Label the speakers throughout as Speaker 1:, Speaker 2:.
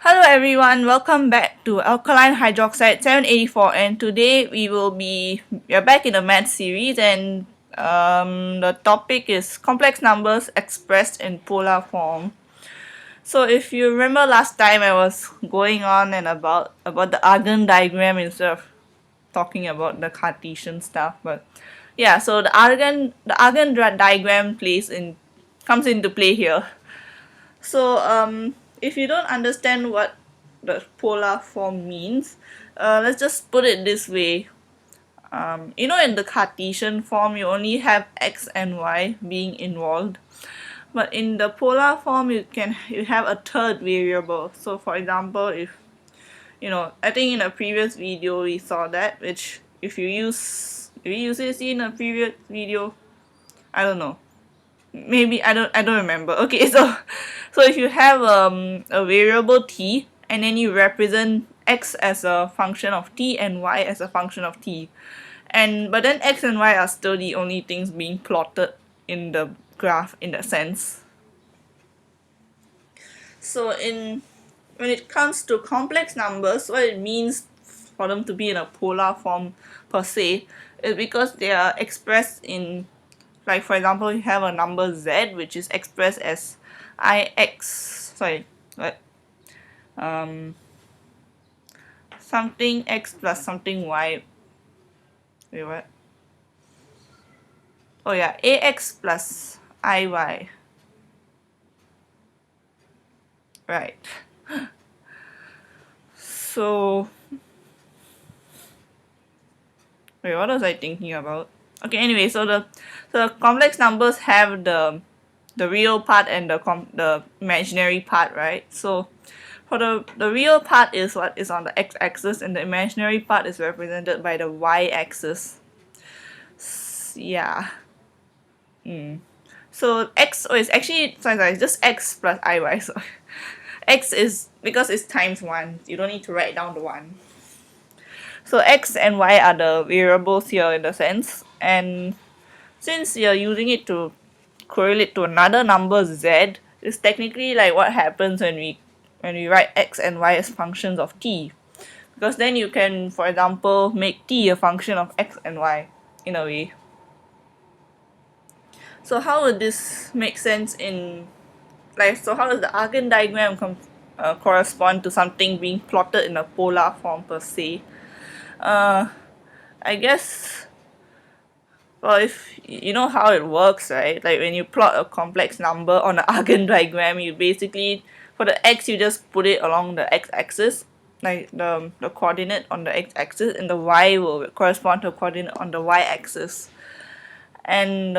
Speaker 1: Hello everyone, welcome back to alkaline hydroxide 784, and today we are back in the math series, and the topic is complex numbers expressed in polar form. So if you remember last time I was going on and about the Argand diagram instead of talking about the Cartesian stuff, but yeah, so the Argand diagram comes into play here. So, if you don't understand what the polar form means, let's just put it this way. In the Cartesian form, you only have x and y being involved, but in the polar form, you have a third variable. So, for example, if I think in a previous video we saw that, which if you use it in a previous video, I don't know, maybe I don't remember. Okay, so if you have a variable t and then you represent x as a function of t and y as a function of t, but then x and y are still the only things being plotted in the graph in that sense. So when it comes to complex numbers, what it means for them to be in a polar form per se is because they are expressed in, like for example, you have a number z which is expressed as something x plus something y. Wait, what? Oh yeah, ax plus iy. Right. So wait, what was I thinking about? Okay, anyway, so the complex numbers have the real part and the imaginary part, right? So for the real part is what is on the x-axis, and the imaginary part is represented by the y-axis. Yeah. So x is actually it's just x plus iy. So x is, because it's times 1, you don't need to write down the 1. So x and y are the variables here in the sense, and since you're using it to correlate to another number z, it's technically like what happens when we write x and y as functions of t, because then you can, for example, make t a function of x and y in a way. So how would this make sense so how does the Argand diagram correspond to something being plotted in a polar form per se? I guess, well, if you know how it works, right? Like when you plot a complex number on an Argand diagram, you basically, for the x, you just put it along the x-axis, like the coordinate on the x-axis, and the y will correspond to a coordinate on the y-axis. And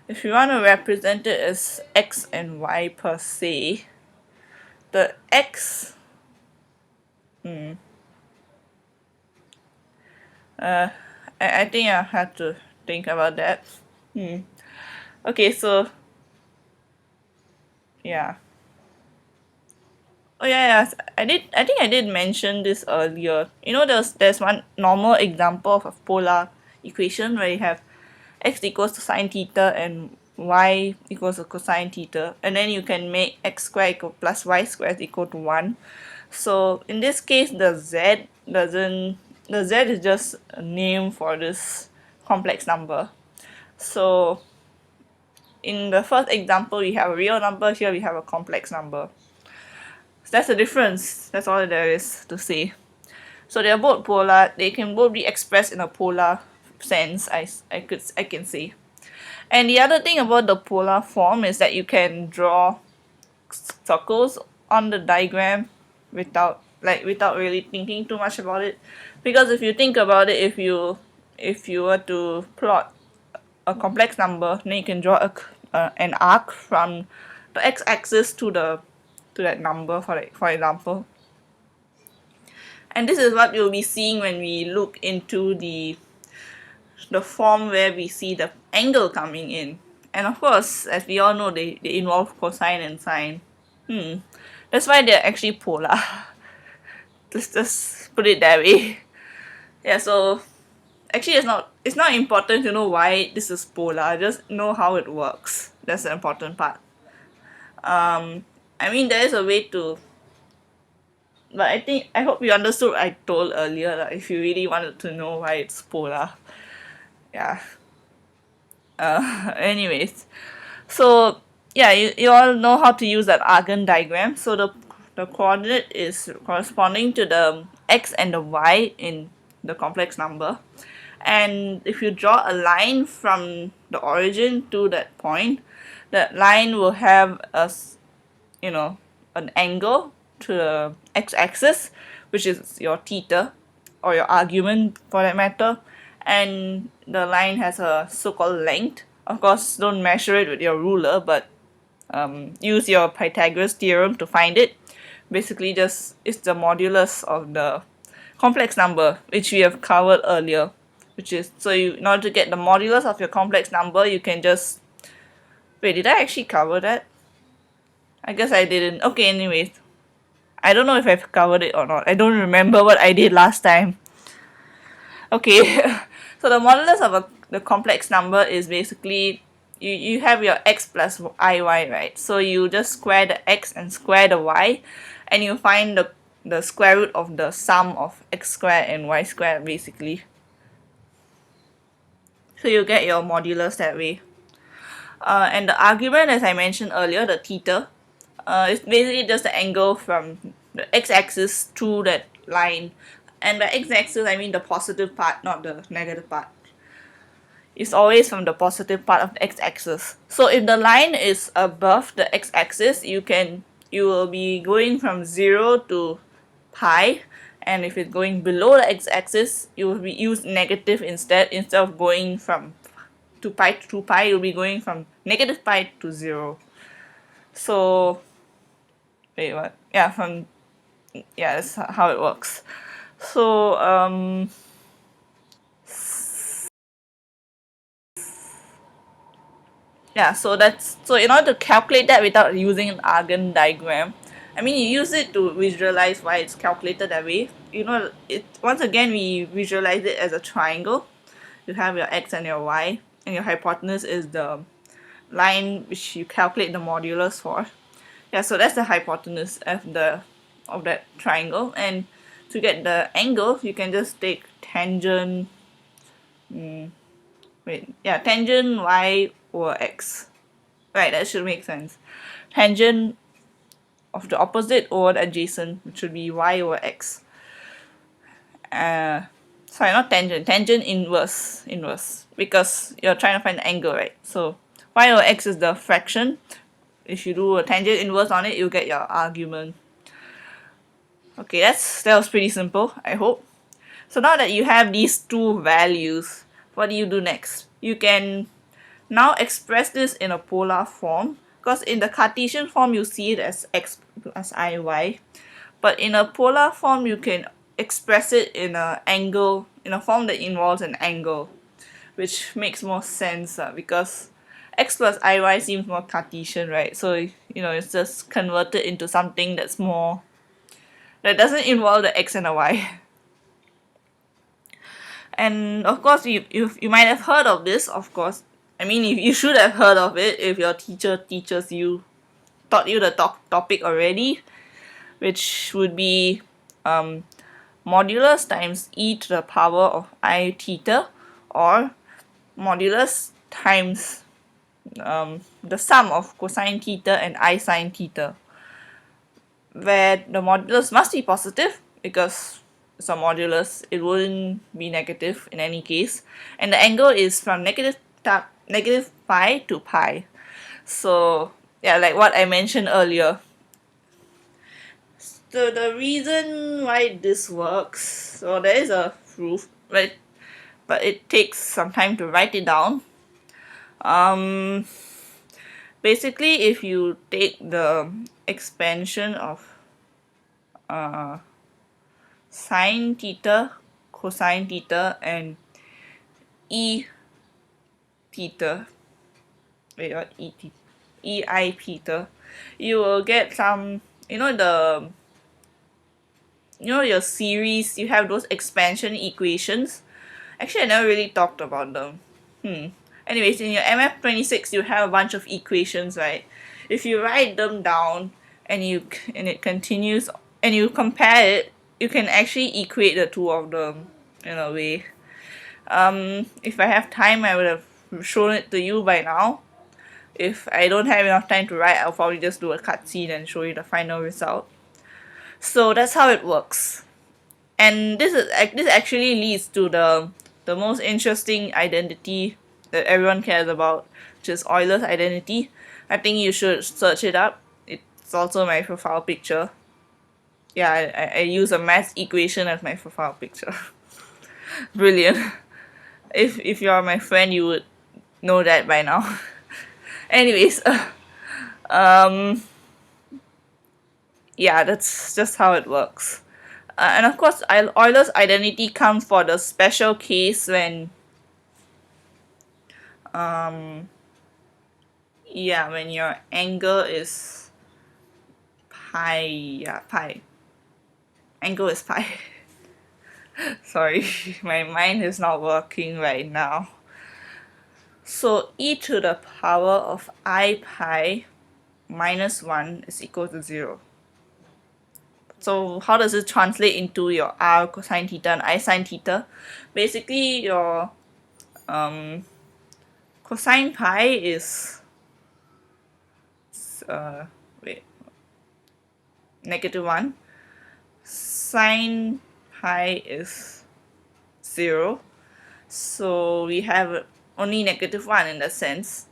Speaker 1: if you want to represent it as x and y per se, the x, I think I have to think about that. Okay, so yeah. Oh yeah, yeah. I think I did mention this earlier. There's one normal example of a polar equation where you have x equals to sine theta and y equals to cosine theta, and then you can make x squared equal plus y squared equal to 1. So in this case, the z is just a name for this complex number. So in the first example, we have a real number. Here we have a complex number. So that's the difference. That's all there is to say. So they are both polar. They can both be expressed in a polar sense, I can say. And the other thing about the polar form is that you can draw circles on the diagram without really thinking too much about it. Because if you think about it, if you were to plot a complex number, then you can draw an arc from the x-axis to that number, for example. And this is what you'll be seeing when we look into the form where we see the angle coming in. And of course, as we all know, they involve cosine and sine. That's why they're actually polar. Just put it that way. Yeah, so actually it's not important to know why this is polar, just know how it works. That's the important part. I mean, there is a way to But I hope you understood what I told earlier, like, if you really wanted to know why it's polar. Yeah. Anyways, so yeah, you all know how to use that Argand diagram. So the coordinate is corresponding to the x and the y in the complex number, and if you draw a line from the origin to that point, that line will have you know an angle to the x-axis, which is your theta or your argument for that matter, and the line has a so-called length. Of course, don't measure it with your ruler, but use your Pythagoras theorem to find it. Basically, just it's the modulus of the complex number, which we have covered earlier. Which is so in order to get the modulus of your complex number, you can just wait. Did I actually cover that? I guess I didn't. Okay, anyways, I don't know if I've covered it or not. I don't remember what I did last time. Okay, so the modulus of the complex number is basically you have your x plus iy, right? So you just square the x and square the y, and you find the square root of the sum of x squared and y squared basically. So you get your modulus that way. And the argument, as I mentioned earlier, the theta, is basically just the angle from the x-axis to that line. And by x-axis, I mean the positive part, not the negative part. It's always from the positive part of the x-axis. So if the line is above the x-axis, you will be going from 0 to pi, and if it's going below the x-axis, you will be use negative instead of going from to pi, you'll be going from negative pi to 0. So wait, what? Yeah, that's how it works. So yeah, so in order to calculate that without using an Argand diagram, I mean, you use it to visualize why it's calculated that way. Once again, we visualize it as a triangle. You have your x and your y, and your hypotenuse is the line which you calculate the modulus for. Yeah, so that's the hypotenuse of that triangle, and to get the angle, you can just take tangent. Tangent y over x. Right, that should make sense. Tangent of the opposite over the adjacent, which would be y over x. Sorry, not tangent. Tangent inverse, because you're trying to find the angle, right? So y over x is the fraction. If you do a tangent inverse on it, you'll get your argument. Okay, that was pretty simple, I hope. So now that you have these two values, what do you do next? You can now express this in a polar form, because in the Cartesian form you see it as x plus iy, but in a polar form you can express it in a form that involves an angle, which makes more sense because x plus iy seems more Cartesian, right? So it's just converted into something that doesn't involve the x and the y. And of course, you might have heard of this. Of course, I mean, you should have heard of it if your teacher taught you the topic already, which would be modulus times e to the power of I theta, or modulus times the sum of cosine theta and I sine theta, where the modulus must be positive because it's a modulus, it wouldn't be negative in any case, and the angle is from negative pi to pi. So yeah, like what I mentioned earlier. So the reason why this works, so there is a proof, right? But it takes some time to write it down. Basically, if you take the expansion of sine theta, cosine theta, and e theta, what ei theta, you will get some, your series, you have those expansion equations. Actually, I never really talked about them. Anyways, in your MF26, you have a bunch of equations, right? If you write them down and it continues and you compare it, you can actually equate the two of them in a way. If I have time, I would have shown it to you by now. If I don't have enough time to write, I'll probably just do a cutscene and show you the final result. So that's how it works. And this actually leads to the most interesting identity that everyone cares about, which is Euler's identity. I think you should search it up. It's also my profile picture. Yeah, I use a math equation as my profile picture. Brilliant. If you're my friend, you would know that by now. Anyways, um, yeah, that's just how it works. And of course, Euler's identity comes for the special case when, yeah, when your angle is pi. Yeah, pi. Angle is pi. Sorry, my mind is not working right now. So e to the power of I pi minus 1 is equal to 0. So how does it translate into your r cosine theta and I sine theta? Basically, your cosine pi is uh, wait, -1. Sine pi is 0. So we have only -1 in that sense.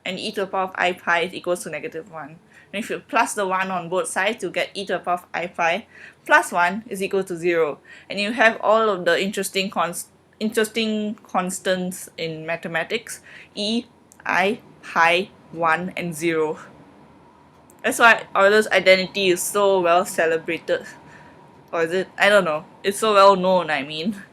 Speaker 1: And e to the power of I pi is equals to -1. And if you plus the 1 on both sides, you get e to the power of I pi plus 1 is equal to 0. And you have all of the interesting constants in mathematics: e, I, pi, 1, and 0. That's why Euler's identity is so well celebrated. Or is it? I don't know. It's so well known, I mean.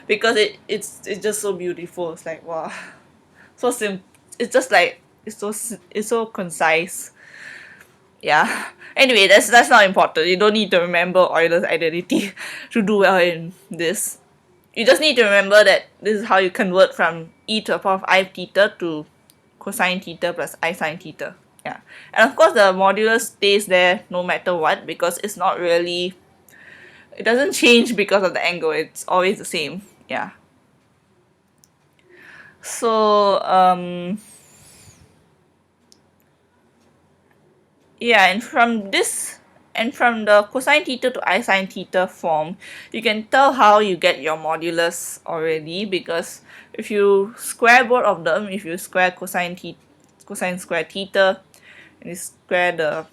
Speaker 1: Because it's just so beautiful. It's like, wow. So it's just like it's so concise. Yeah. Anyway, that's not important. You don't need to remember Euler's identity to do well in this. You just need to remember that this is how you convert from e to the power of I theta to cosine theta plus I sine theta. Yeah. And of course the modulus stays there no matter what, because it's not really, it doesn't change because of the angle. It's always the same. Yeah. So yeah, and from the cosine theta to I sine theta form, you can tell how you get your modulus already, because if you square both of them, if you square cosine square theta, and you square the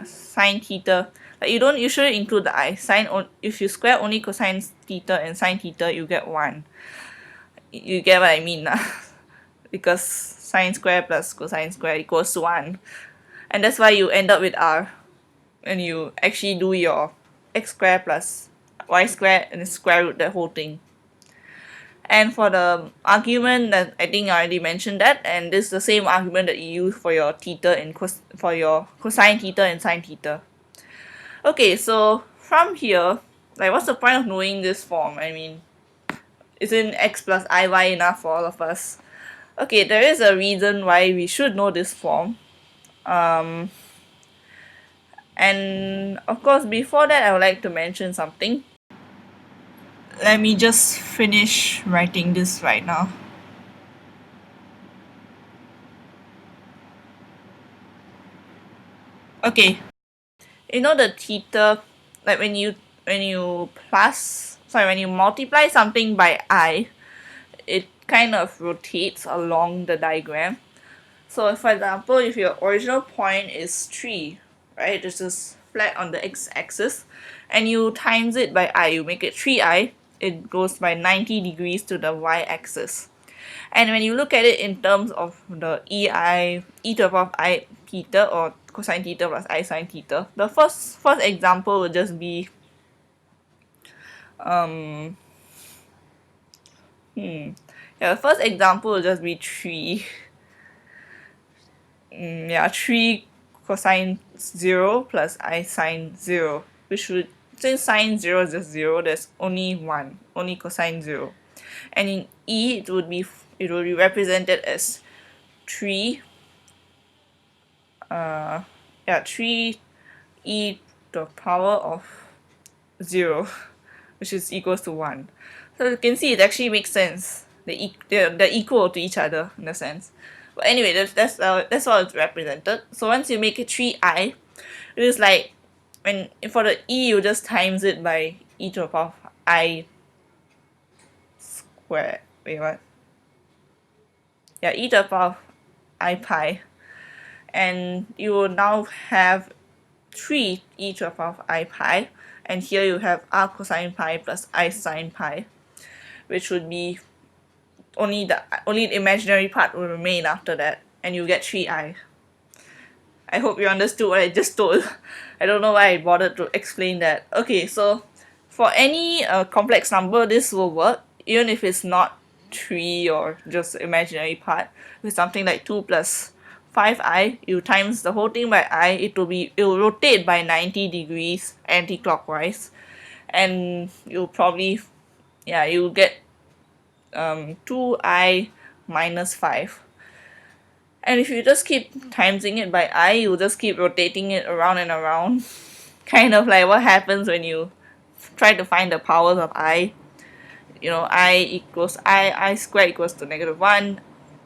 Speaker 1: sine theta, like you don't usually include the I. If you square only cosine theta and sine theta, you get 1. You get what I mean, because sine square plus cosine square equals 1. And that's why you end up with r. And you actually do your x squared plus y squared and square root the whole thing. And for the argument, that I think I already mentioned that, and this is the same argument that you use for your theta and for your cosine theta and sine theta. Okay, so from here, like, what's the point of knowing this form? I mean, isn't x plus iy enough for all of us? Okay, there is a reason why we should know this form. And of course, before that, I would like to mention something. Let me just finish writing this right now. Okay, you know the theta, like when you multiply something by I, it kind of rotates along the diagram. So for example, if your original point is 3, right, this is flat on the x-axis, and you times it by I, you make it 3i, it goes by 90 degrees to the y-axis. And when you look at it in terms of the e to the power of I theta, or cosine theta plus I sine theta, the first example will just be the first example will just be 3. 3 cosine 0 plus I sine 0, which would, since sine 0 is just 0, there's only cosine 0. And in E, it would be represented as 3 3 e to the power of 0, which is equals to 1. So you can see it actually makes sense. They're equal to each other in a sense. But anyway, that's how it's represented. So once you make it 3i, it is like when for the e you just times it by e to the power of I squared. Wait, what? Yeah, e to the power of I pi. And you will now have 3 e to the power of I pi. And here you have r cosine pi plus I sine pi, which would be only the imaginary part will remain after that, and you get 3i. I hope you understood what I just told. I don't know why I bothered to explain that. Okay, so for any complex number, this will work, even if it's not 3 or just imaginary part. With something like 2 plus 5i, you times the whole thing by I, it will rotate by 90 degrees anti-clockwise, and you'll probably, yeah, you'll get 2i minus 5. And if you just keep timesing it by I, you'll just keep rotating it around and around. Kind of like what happens when you try to find the powers of I. You know, I squared equals to -1,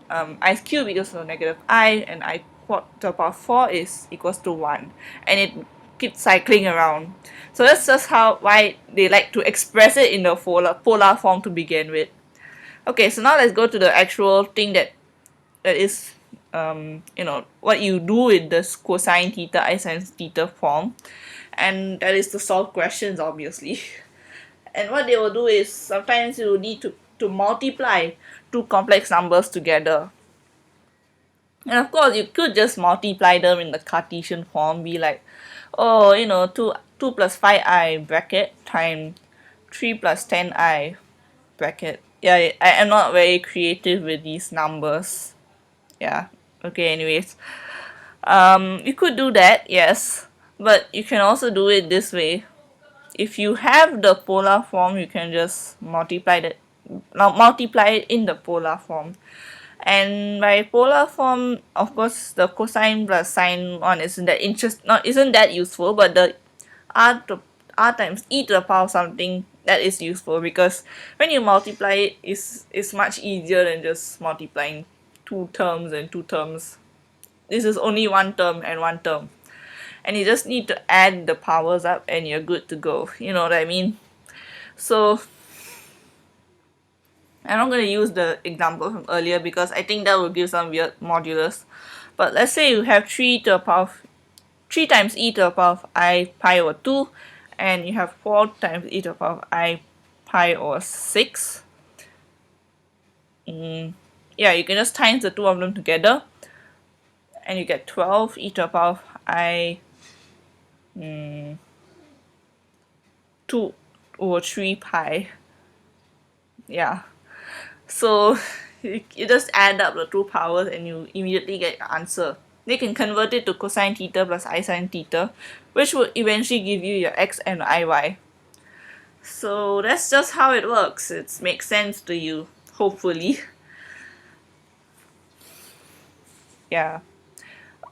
Speaker 1: I cubed equals to -I, and I to the power 4 is equals to 1. And it keeps cycling around. So that's just why they like to express it in the polar form to begin with. Okay, so now let's go to the actual thing that is what you do with this cosine theta, I sine theta form, and that is to solve questions, obviously. And what they will do is sometimes you need to multiply two complex numbers together. And of course, you could just multiply them in the Cartesian form, be like, oh, 2 plus 5i bracket times 3 plus 10i bracket. Yeah, I am not very creative with these numbers. Yeah, okay, anyways. You could do that, yes, but you can also do it this way. If you have the polar form, you can just multiply it in the polar form. And by polar form, of course, the cosine plus sine one isn't that useful, but the r times e to the power of something, that is useful, because when you multiply it, it's much easier than just multiplying two terms and two terms. This is only one term and one term, and you just need to add the powers up and you're good to go. You know what I mean? So I'm not going to use the example from earlier because I think that will give some weird modulus. But let's say you have 3 times e to the power of I pi over 2, and you have 4 times e to the power of I pi over 6. Yeah, you can just times the two of them together, and you get 12 e to the power of I 2 over 3 pi. Yeah. So you just add up the two powers and you immediately get your answer. They can convert it to cosine theta plus I sine theta, which will eventually give you your x and iy. So that's just how it works. It makes sense to you, hopefully. Yeah.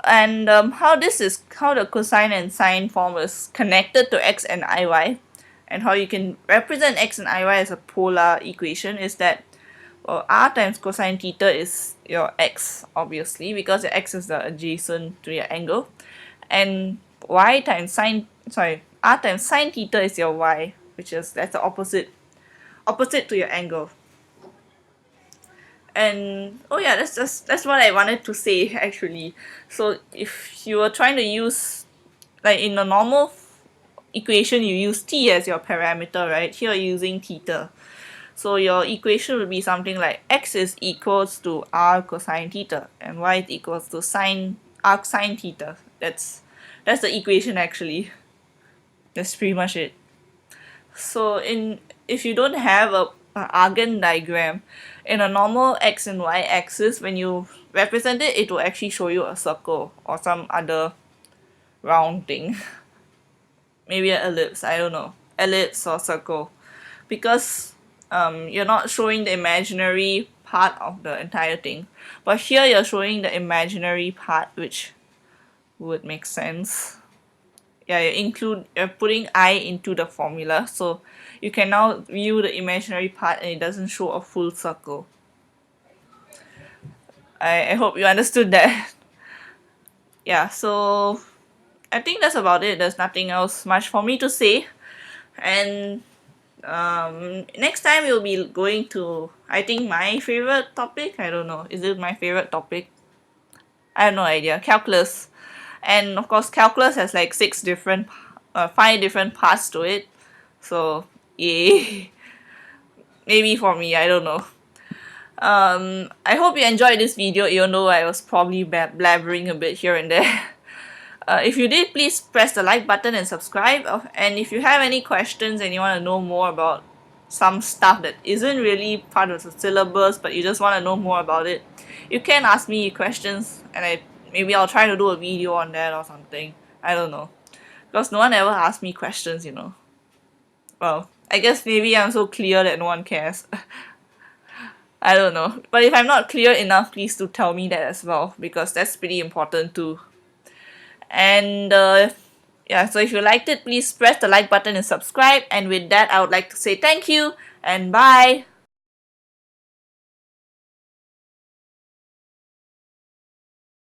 Speaker 1: And how the cosine and sine form is connected to x and iy, and how you can represent x and iy as a polar equation is that, well, r times cosine theta is your x, obviously, because your x is the adjacent to your angle, and r times sine theta is your y, that's the opposite to your angle. And oh yeah, that's what I wanted to say actually. So if you were trying to use, like in a normal equation, you use t as your parameter, right? Here you're using theta. So your equation would be something like x is equals to r cosine theta and y is equals to arc sine theta. That's the equation actually. That's pretty much it. So if you don't have a Argand diagram, in a normal x and y axis, when you represent it, it will actually show you a circle or some other round thing. Maybe an ellipse, I don't know. Ellipse or circle. Because you're not showing the imaginary part of the entire thing. But here you're showing the imaginary part, which would make sense. Yeah, you're putting I into the formula, so you can now view the imaginary part and it doesn't show a full circle. I hope you understood that. Yeah, so I think that's about it. There's nothing else much for me to say. And next time we'll be going to, I think, my favorite topic. I don't know. Is it my favorite topic? I have no idea. Calculus. And of course, calculus has like five different parts to it. So, yay. Maybe for me, I don't know. I hope you enjoyed this video, even though I was probably blabbering a bit here and there. If you did, please press the like button and subscribe. And if you have any questions and you want to know more about some stuff that isn't really part of the syllabus, but you just want to know more about it, you can ask me questions, and maybe I'll try to do a video on that or something. I don't know, because no one ever asked me questions, you know. Well, I guess maybe I'm so clear that no one cares. I don't know. But if I'm not clear enough, please do tell me that as well, because that's pretty important too. And yeah, so if you liked it, please press the like button and subscribe. And with that, I would like to say thank you and bye.